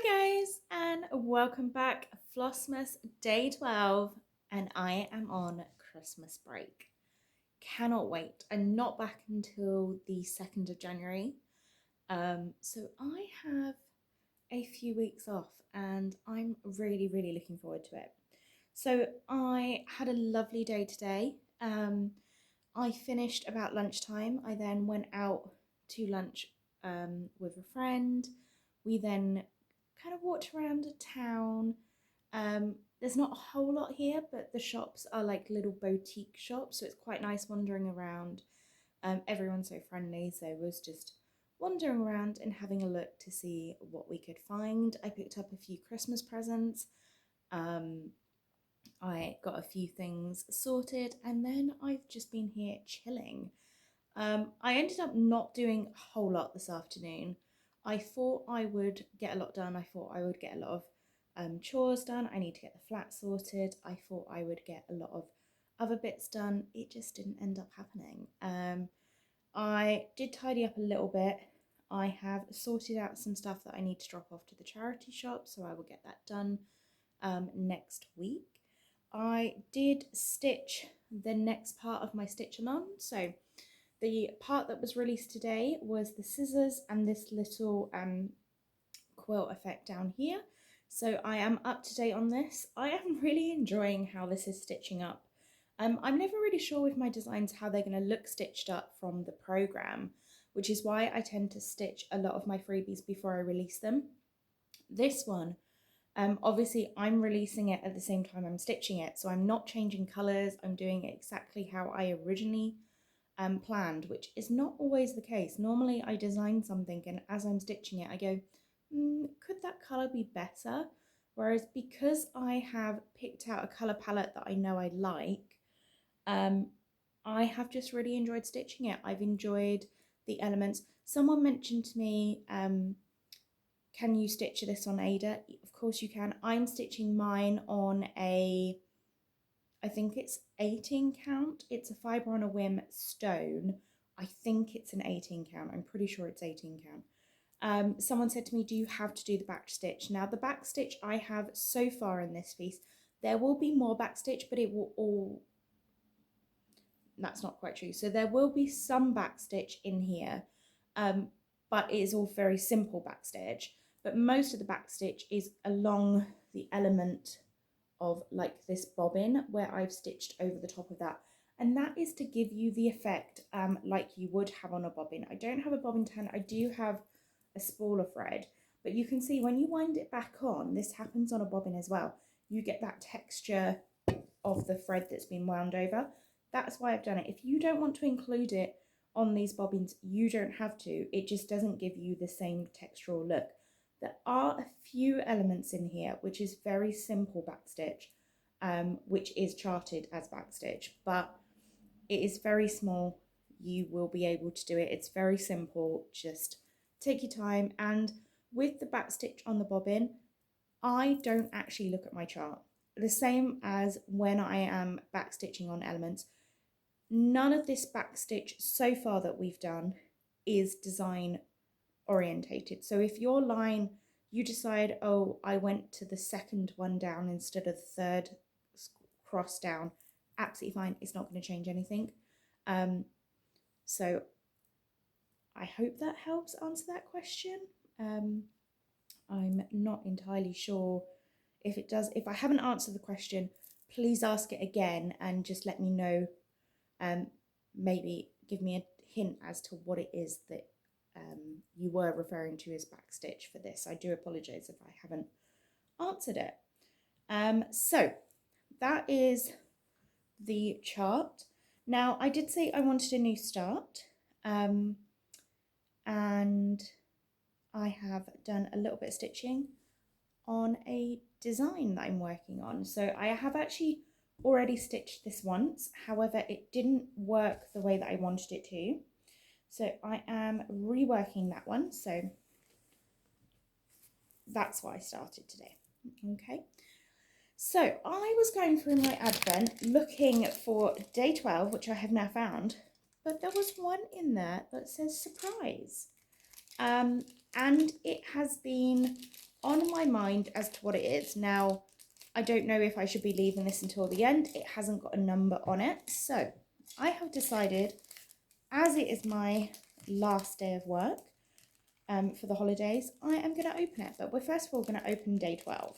Hi guys, and welcome back. Flossmas day 12, and I am on Christmas break. Cannot wait. I'm not back until the 2nd of January. So I have a few weeks off and I'm really looking forward to it. So I had a lovely day today. I finished about lunchtime. I then went out to lunch with a friend. We then kind of walked around a town. There's not a whole lot here, but the shops are like little boutique shops, so it's quite nice wandering around. Everyone's so friendly, so I was just wandering around and having a look to see what we could find. I picked up a few Christmas presents. Um, I got a few things sorted, and then I've just been here chilling. I ended up not doing a whole lot this afternoon. I thought I would get a lot done. I thought I would get a lot of chores done. I need to get the flat sorted. I thought I would get a lot of other bits done. It just didn't end up happening. I did tidy up a little bit. I have sorted out some stuff that I need to drop off to the charity shop, so I will get that done next week. I did stitch the next part of my stitch along. So the part that was released today was the scissors and this little quilt effect down here. So I am up to date on this. I am really enjoying how this is stitching up. I'm never really sure with my designs how they're going to look stitched up from the program, which is why I tend to stitch a lot of my freebies before I release them. This one, obviously I'm releasing it at the same time I'm stitching it, so I'm not changing colours. I'm doing it exactly how I originally planned, which is not always the case. Normally I design something and as I'm stitching it I go, could that colour be better? Whereas because I have picked out a colour palette that I know I like, I have just really enjoyed stitching it. I've enjoyed the elements. Someone mentioned to me, can you stitch this on Ada? Of course you can. I'm stitching mine on a, I think it's 18 count. It's a fibre on a whim stone. I think it's an 18 count. I'm pretty sure it's 18 count. Someone said to me, do you have to do the back stitch? Now the back stitch I have so far in this piece, there will be more back stitch, but it will all, that's not quite true. So there will be some back stitch in here, but it is all very simple back stitch. But most of the back stitch is along the element of like this bobbin where I've stitched over the top of that. And that is to give you the effect like you would have on a bobbin. I don't have a bobbin tan, I do have a spooler thread, but you can see when you wind it back on, this happens on a bobbin as well. You get that texture of the thread that's been wound over. That's why I've done it. If you don't want to include it on these bobbins, you don't have to. It just doesn't give you the same textural look. There are a few elements in here, which is very simple backstitch, which is charted as backstitch, but it is very small. You will be able to do it. It's very simple. Just take your time. And with the backstitch on the bobbin, I don't actually look at my chart. The same as when I am backstitching on elements. None of this backstitch so far that we've done is design orientated. So if your line, you decide, oh, I went to the second one down instead of the third cross down, absolutely fine. It's not going to change anything. So I hope that helps answer that question. I'm not entirely sure if it does. If I haven't answered the question, please ask it again and just let me know. Maybe give me a hint as to what it is that you were referring to as backstitch for this. I do apologise if I haven't answered it. So that is the chart. Now I did say I wanted a new start, and I have done a little bit of stitching on a design that I'm working on. So I have actually already stitched this once, however it didn't work the way that I wanted it to. So I am reworking that one. So that's what I started today. Okay. So I was going through my advent looking for day 12, which I have now found, but there was one in there that says surprise. And it has been on my mind as to what it is. Now, I don't know if I should be leaving this until the end. It hasn't got a number on it. So I have decided, as it is my last day of work for the holidays, I am going to open it. But we're first of all going to open day 12.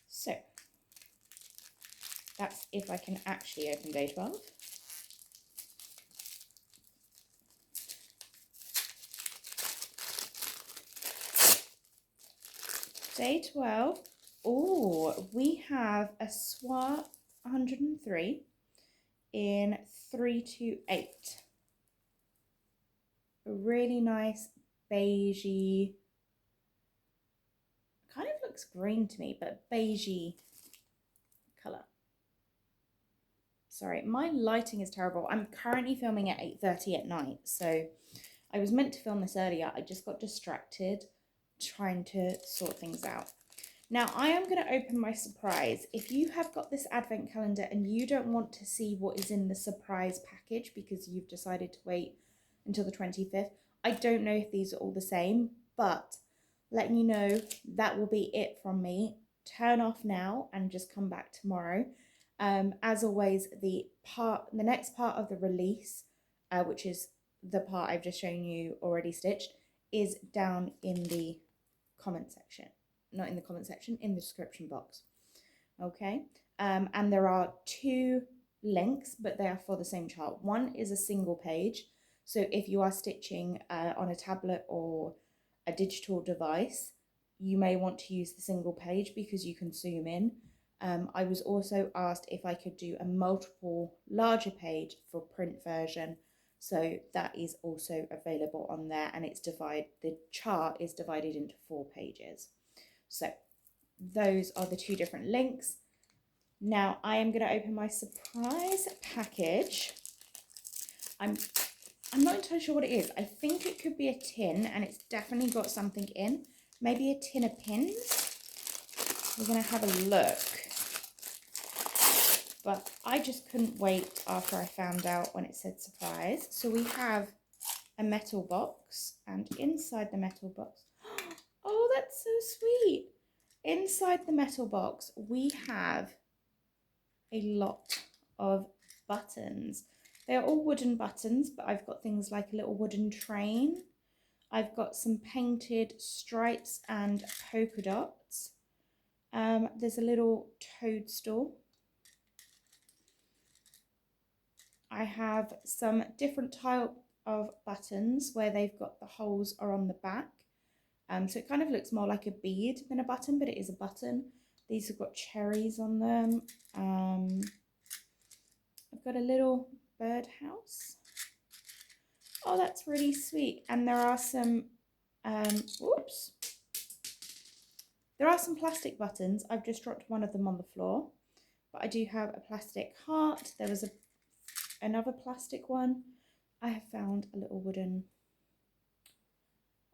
So that's if I can actually open day 12. Day 12. Oh, we have a Soir 103 in 328. A really nice beigey, kind of looks green to me, but beigey colour. Sorry, my lighting is terrible. I'm currently filming at 8:30 at night, so I was meant to film this earlier. I just got distracted trying to sort things out. Now I am going to open my surprise. If you have got this advent calendar and you don't want to see what is in the surprise package because you've decided to wait until the 25th, I don't know if these are all the same, but letting you know that will be it from me. Turn off now and just come back tomorrow. As always, the next part of the release, which is the part I've just shown you already stitched, is down in the comment section. Not in the comment section, in the description box. Okay, and there are 2 links, but they are for the same chart. One is a single page, so if you are stitching on a tablet or a digital device, you may want to use the single page because you can zoom in. I was also asked if I could do a multiple larger page for print version, so that is also available on there, and the chart is divided into 4 pages. So those are the 2 different links. Now I am going to open my surprise package. I'm not entirely sure what it is. I think it could be a tin, and it's definitely got something in. Maybe a tin of pins. We're going to have a look. But I just couldn't wait after I found out when it said surprise. So we have a metal box, and inside the metal box, oh, that's so sweet. Inside the metal box, we have a lot of buttons. They're all wooden buttons, but I've got things like a little wooden train. I've got some painted stripes and polka dots. There's a little toadstool. I have some different type of buttons where they've got the holes are on the back. So it kind of looks more like a bead than a button, but it is a button. These have got cherries on them. I've got a little birdhouse. Oh, that's really sweet. And there are some, whoops. There are some plastic buttons. I've just dropped one of them on the floor. But I do have a plastic heart. There was another plastic one. I have found a little wooden,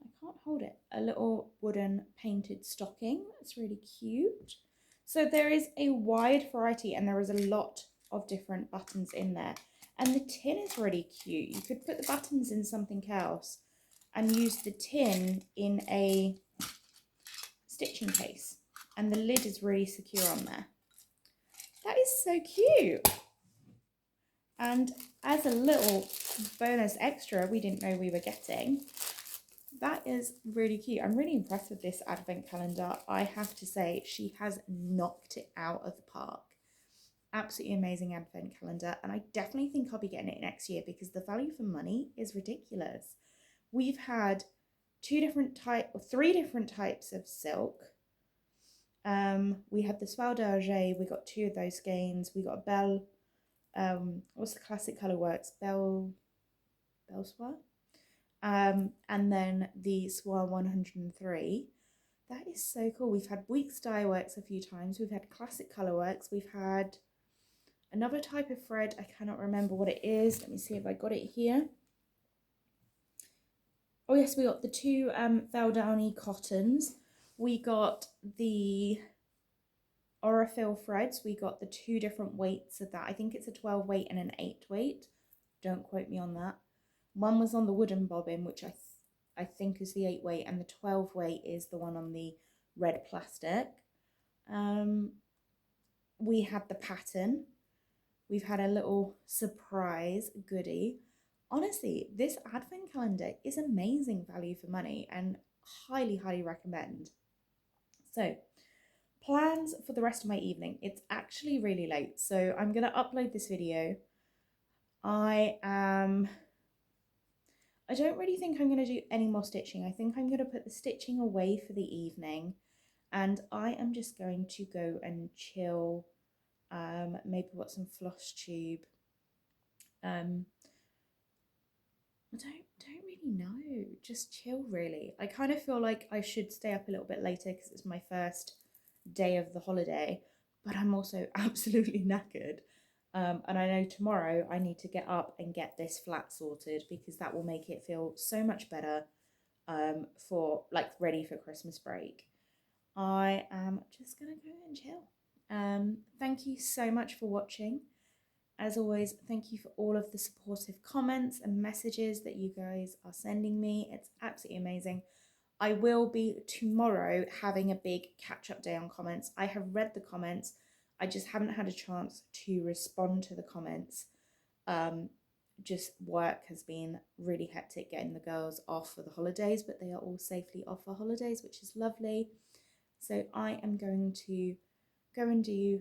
I can't hold it, a little wooden painted stocking. That's really cute. So there is a wide variety, and there is a lot of different buttons in there. And the tin is really cute. You could put the buttons in something else and use the tin in a stitching case. And the lid is really secure on there. That is so cute. And as a little bonus extra we didn't know we were getting, that is really cute. I'm really impressed with this advent calendar. I have to say, she has knocked it out of the park. Absolutely amazing advent calendar, and I definitely think I'll be getting it next year because the value for money is ridiculous. We've had 3 different types of silk. We had the Soie d'Argent, we got 2 of those skeins. We got Belle, what's the classic colour works? Belle Soie? And then the Soie 103. That is so cool. We've had Weeks Dye Works a few times. We've had Classic Colour Works. We've had another type of thread. I cannot remember what it is. Let me see if I got it here. Oh yes, we got the 2 Valdowny cottons. We got the Aurifil threads. We got the 2 different weights of that. I think it's a 12 weight and an 8 weight. Don't quote me on that. One was on the wooden bobbin, which I I think is the 8 weight, and the 12 weight is the one on the red plastic. We had the pattern. We've had a little surprise goodie. Honestly, this advent calendar is amazing value for money and highly, highly recommend. So, plans for the rest of my evening. It's actually really late, so I'm going to upload this video. I don't really think I'm going to do any more stitching. I think I'm going to put the stitching away for the evening, and I am just going to go and chill, maybe watch some floss tube. I don't really know. Just chill, really. I kind of feel like I should stay up a little bit later because it's my first day of the holiday, but I'm also absolutely knackered. And I know tomorrow I need to get up and get this flat sorted because that will make it feel so much better, for like ready for Christmas break. I am just gonna go and chill. Thank you so much for watching. As always, thank you for all of the supportive comments and messages that you guys are sending me. It's absolutely amazing. I will be tomorrow having a big catch-up day on comments. I have read the comments. I just haven't had a chance to respond to the comments. Just work has been really hectic getting the girls off for the holidays, but they are all safely off for holidays, which is lovely. So I am going to go and do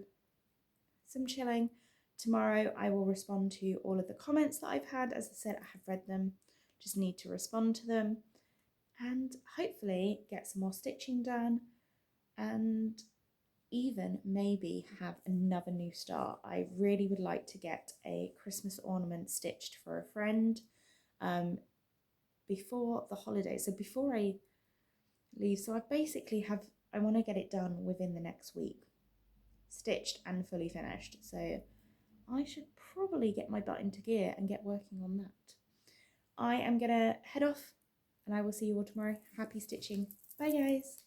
some chilling. Tomorrow I will respond to all of the comments that I've had. As I said, I have read them, just need to respond to them, and hopefully get some more stitching done, and even maybe have another new start. I really would like to get a Christmas ornament stitched for a friend, before the holidays, so before I leave. So I want to get it done within the next week, stitched and fully finished. So I should probably get my butt into gear and get working on that. I am gonna head off, and I will see you all tomorrow. Happy stitching. Bye, guys.